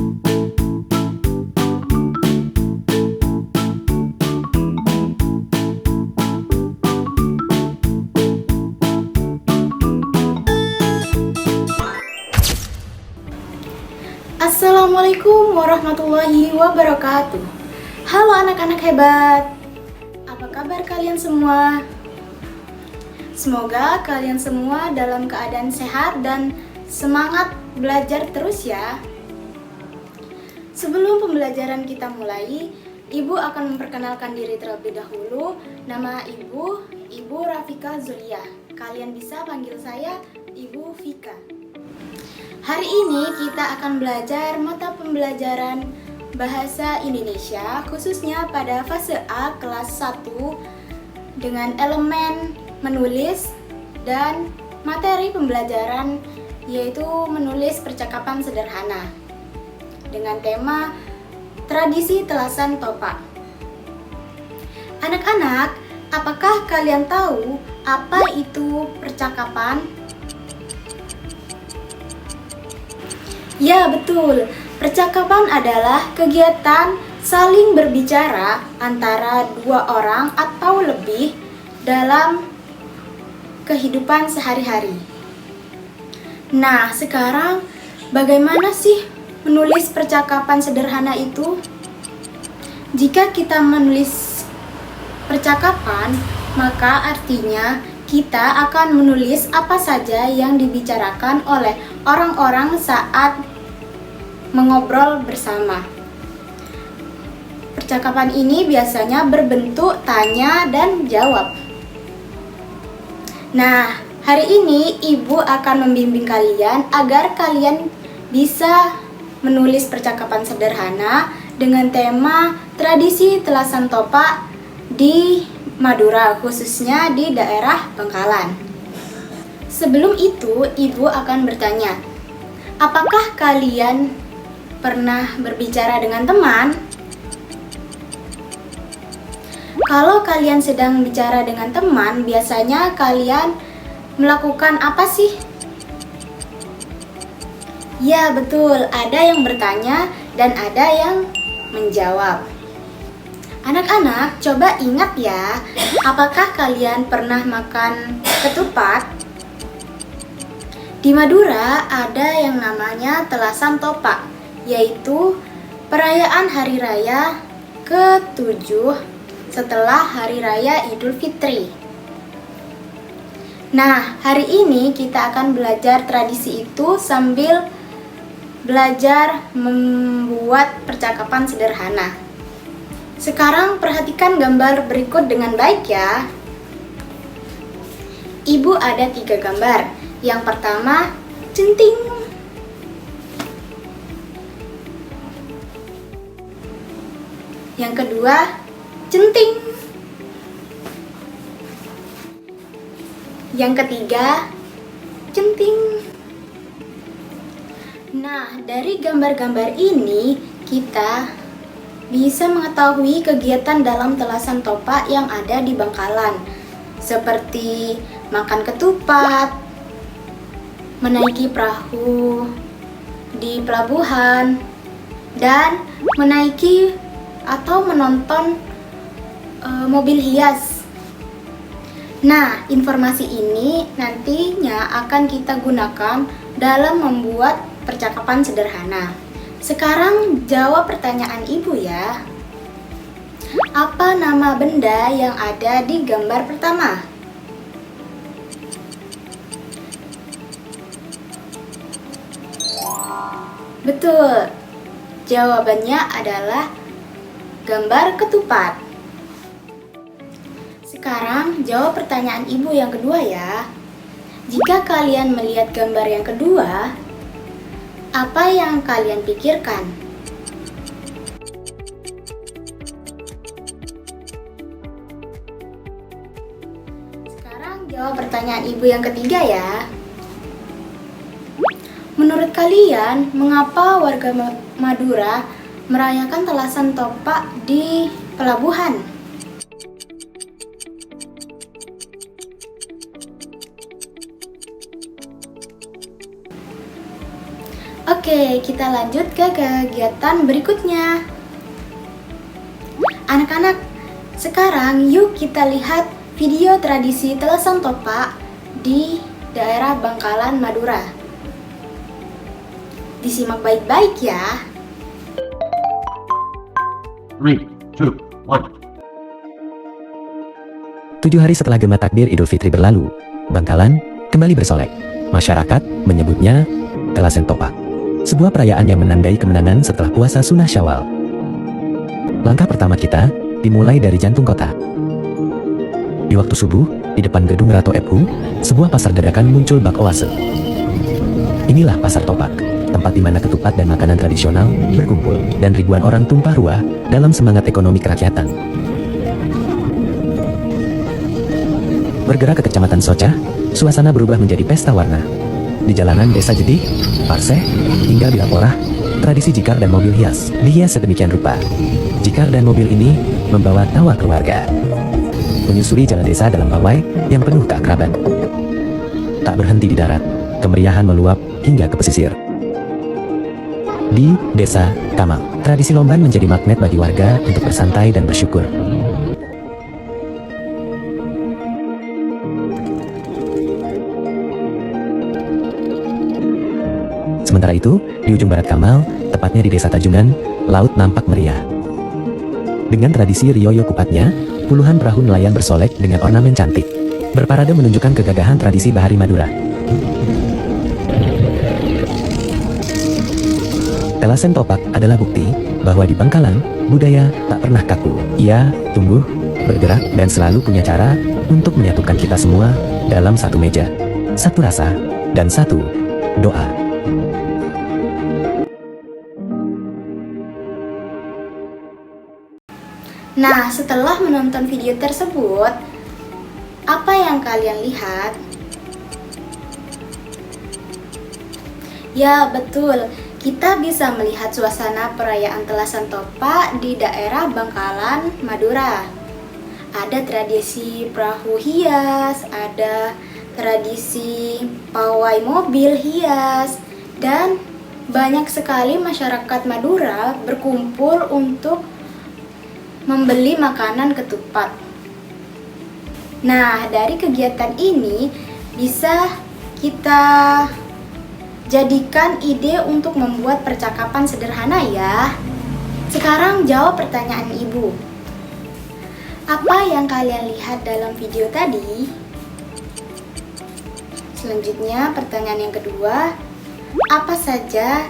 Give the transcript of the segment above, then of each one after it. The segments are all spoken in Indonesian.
Assalamualaikum warahmatullahi wabarakatuh. Halo anak-anak hebat. Apa kabar kalian semua? Semoga kalian semua dalam keadaan sehat dan semangat belajar terus ya. Sebelum pembelajaran kita mulai, Ibu akan memperkenalkan diri terlebih dahulu. Nama Ibu Rafika Zulia. Kalian bisa panggil saya Ibu Vika. Hari ini kita akan belajar mata pembelajaran Bahasa Indonesia, khususnya pada fase A kelas 1 dengan elemen menulis dan materi pembelajaran yaitu menulis percakapan sederhana dengan tema tradisi telasan topak. Anak-anak, apakah kalian tahu apa itu percakapan? Ya, betul. Percakapan adalah kegiatan saling berbicara antara dua orang atau lebih dalam kehidupan sehari-hari. Nah, sekarang bagaimana sih menulis percakapan sederhana itu? Jika kita menulis percakapan, maka artinya kita akan menulis apa saja yang dibicarakan oleh orang-orang saat mengobrol bersama. Percakapan ini biasanya berbentuk tanya dan jawab. Nah, hari ini Ibu akan membimbing kalian agar kalian bisa menulis percakapan sederhana dengan tema tradisi telasan topak di Madura, khususnya di daerah Bangkalan. Sebelum itu, Ibu akan bertanya, apakah kalian pernah berbicara dengan teman? Kalau kalian sedang bicara dengan teman, biasanya kalian melakukan apa sih? Ya, betul, ada yang bertanya dan ada yang menjawab. Anak-anak, coba ingat ya, apakah kalian pernah makan ketupat? Di Madura ada yang namanya telasan topak, yaitu perayaan hari raya ke-7 setelah hari raya Idul Fitri. Nah, hari ini kita akan belajar tradisi itu sambil belajar membuat percakapan sederhana. Sekarang perhatikan gambar berikut dengan baik ya. Ibu ada 3 gambar. Yang pertama, centing. Yang kedua, centing. Yang ketiga, centing. Nah, dari gambar-gambar ini kita bisa mengetahui kegiatan dalam telasan topak yang ada di Bangkalan, seperti makan ketupat, menaiki perahu di pelabuhan, dan menaiki atau menonton mobil hias. Nah, informasi ini nantinya akan kita gunakan dalam membuat percakapan sederhana. Sekarang jawab pertanyaan Ibu ya. Apa nama benda yang ada di gambar pertama? Betul. Jawabannya adalah gambar ketupat. Sekarang jawab pertanyaan Ibu yang kedua ya. Jika kalian melihat gambar yang kedua, apa yang kalian pikirkan? Sekarang jawab pertanyaan Ibu yang ketiga ya. Menurut kalian, mengapa warga Madura merayakan telasan topak di pelabuhan? Oke, kita lanjut ke kegiatan berikutnya. Anak-anak, sekarang yuk kita lihat video tradisi Telasan Topak di daerah Bangkalan, Madura. Disimak baik-baik ya. 3, 2, 1. 7 hari setelah Gema Takbir Idul Fitri berlalu, Bangkalan kembali bersolek. Masyarakat menyebutnya Telasan Topak, sebuah perayaan yang menandai kemenangan setelah puasa sunnah Syawal. Langkah pertama kita dimulai dari jantung kota. Di waktu subuh, di depan gedung Rato Ebhu, sebuah pasar dadakan muncul bak oase. Inilah Pasar Topak, tempat di mana ketupat dan makanan tradisional berkumpul, dan ribuan orang tumpah ruah dalam semangat ekonomi kerakyatan. Bergerak ke Kecamatan Socah, suasana berubah menjadi pesta warna. Di jalanan Desa Jedih, Parseh, hingga Bilaporah, tradisi jikar dan mobil hias dihias sedemikian rupa. Jikar dan mobil ini membawa tawa keluarga, menyusuri jalan desa dalam pawai yang penuh keakraban. Tak berhenti di darat, kemeriahan meluap hingga ke pesisir. Di Desa Kamal, tradisi lomban menjadi magnet bagi warga untuk bersantai dan bersyukur. Sementara itu, di ujung barat Kamal, tepatnya di Desa Tajungan, laut nampak meriah. Dengan tradisi Rioyo Kupatnya, puluhan perahu nelayan bersolek dengan ornamen cantik, berparade menunjukkan kegagahan tradisi Bahari Madura. Telasan Topak adalah bukti bahwa di Bangkalan, budaya tak pernah kaku. Ia tumbuh, bergerak, dan selalu punya cara untuk menyatukan kita semua dalam satu meja, satu rasa, dan satu doa. Nah, setelah menonton video tersebut, apa yang kalian lihat? Ya, betul. Kita bisa melihat suasana perayaan Telasan Topak di daerah Bangkalan, Madura. Ada tradisi perahu hias, ada tradisi pawai mobil hias, dan banyak sekali masyarakat Madura berkumpul untuk membeli makanan ketupat. Nah, dari kegiatan ini bisa kita jadikan ide untuk membuat percakapan sederhana ya. Sekarang jawab pertanyaan ibu. Apa yang kalian lihat dalam video tadi? Selanjutnya pertanyaan yang kedua, apa saja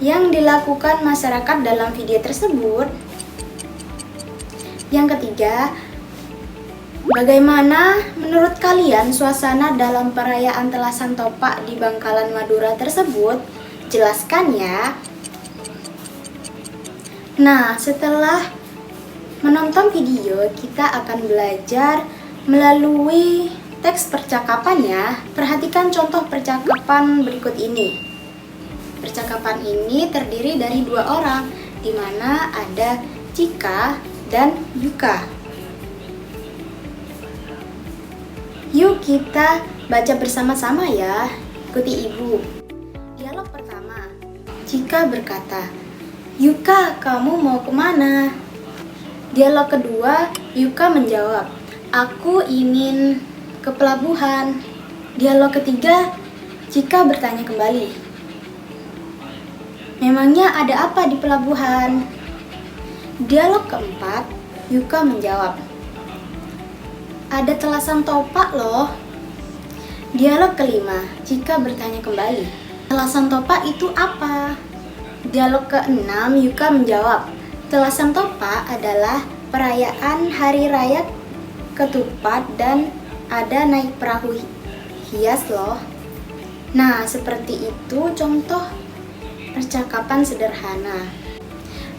yang dilakukan masyarakat dalam video tersebut? Yang ketiga, bagaimana menurut kalian suasana dalam perayaan Telasan Topak di Bangkalan, Madura tersebut? Jelaskan ya. Nah, setelah menonton video, kita akan belajar melalui teks percakapannya. Perhatikan contoh percakapan berikut ini. Percakapan ini terdiri dari 2 orang, di mana ada Cika dan Yuka. Yuk kita baca bersama-sama ya. Ikuti ibu. Dialog pertama. Cika berkata, "Yuka, kamu mau kemana?" Dialog kedua, Yuka menjawab, "Aku ingin ke pelabuhan." Dialog ketiga, Cika bertanya kembali, "Memangnya ada apa di pelabuhan?" Dialog keempat, Yuka menjawab, "Ada Telasan Topak loh." Dialog kelima, Cika bertanya kembali, "Telasan Topak itu apa?" Dialog keenam, Yuka menjawab, "Telasan Topak adalah perayaan hari raya ketupat dan ada naik perahu hias loh." Nah, seperti itu contoh percakapan sederhana.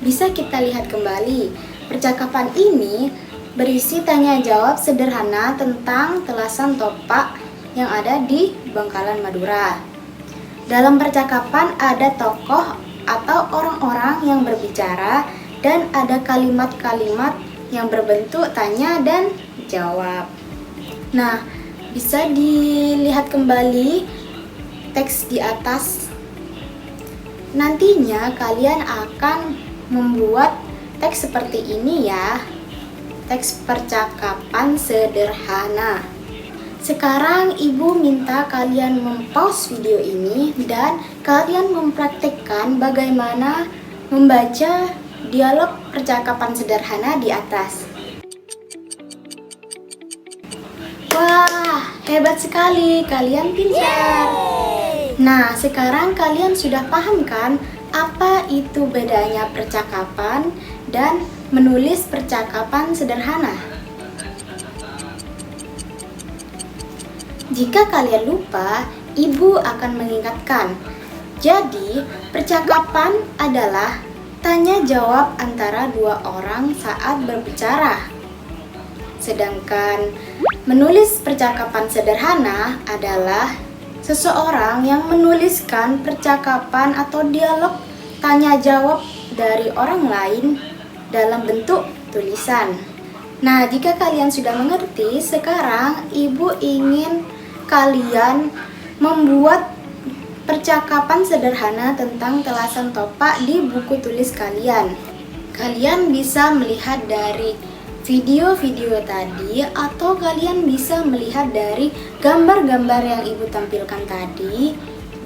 Bisa kita lihat kembali, percakapan ini berisi tanya jawab sederhana tentang Telasan Topak yang ada di Bangkalan, Madura. Dalam percakapan ada tokoh atau orang-orang yang berbicara dan ada kalimat-kalimat yang berbentuk tanya dan jawab. Nah, bisa dilihat kembali teks di atas. Nantinya kalian akan membuat teks seperti ini ya. Teks percakapan sederhana. Sekarang ibu minta kalian mempause video ini dan kalian mempraktikkan bagaimana membaca dialog percakapan sederhana di atas. Wah, hebat sekali, kalian pintar. Nah, sekarang kalian sudah paham kan apa itu bedanya percakapan dan menulis percakapan sederhana? Jika kalian lupa, ibu akan mengingatkan. Jadi, percakapan adalah tanya jawab antara dua orang saat berbicara. Sedangkan menulis percakapan sederhana adalah seseorang yang menuliskan percakapan atau dialog tanya jawab dari orang lain dalam bentuk tulisan. Nah, jika kalian sudah mengerti, sekarang ibu ingin kalian membuat percakapan sederhana tentang telasan topak di buku tulis kalian. Kalian bisa melihat dari video-video tadi atau kalian bisa melihat dari gambar-gambar yang ibu tampilkan tadi,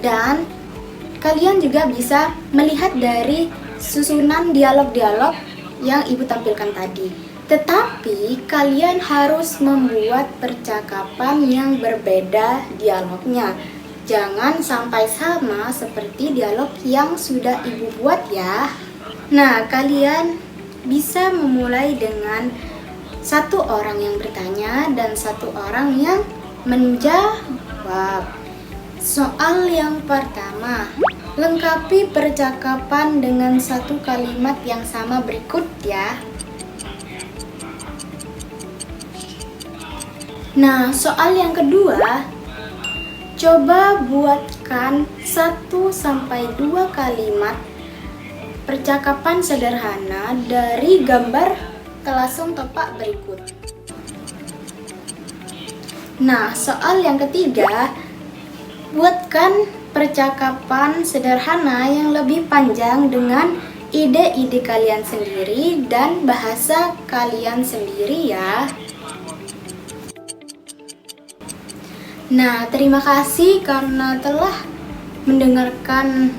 dan kalian juga bisa melihat dari susunan dialog-dialog yang ibu tampilkan tadi. Tetapi kalian harus membuat percakapan yang berbeda dialognya. Jangan sampai sama seperti dialog yang sudah ibu buat ya. Nah, kalian bisa memulai dengan satu orang yang bertanya dan satu orang yang menjawab. Soal yang pertama, lengkapi percakapan dengan satu kalimat yang sama berikut ya. Nah, soal yang kedua, coba buatkan 1-2 kalimat percakapan sederhana dari gambar telasan topak berikut. Nah, soal yang ketiga, buatkan percakapan sederhana yang lebih panjang dengan ide-ide kalian sendiri dan bahasa kalian sendiri ya. Nah, terima kasih karena telah mendengarkan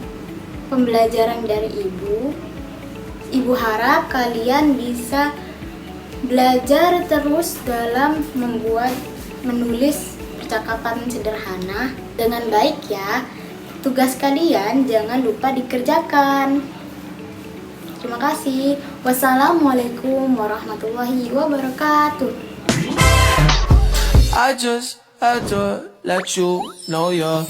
pembelajaran dari ibu. Ibu harap kalian bisa belajar terus dalam menulis percakapan sederhana dengan baik ya. Tugas kalian jangan lupa dikerjakan. Terima kasih. Wassalamualaikum warahmatullahi wabarakatuh. I just had to let you know you're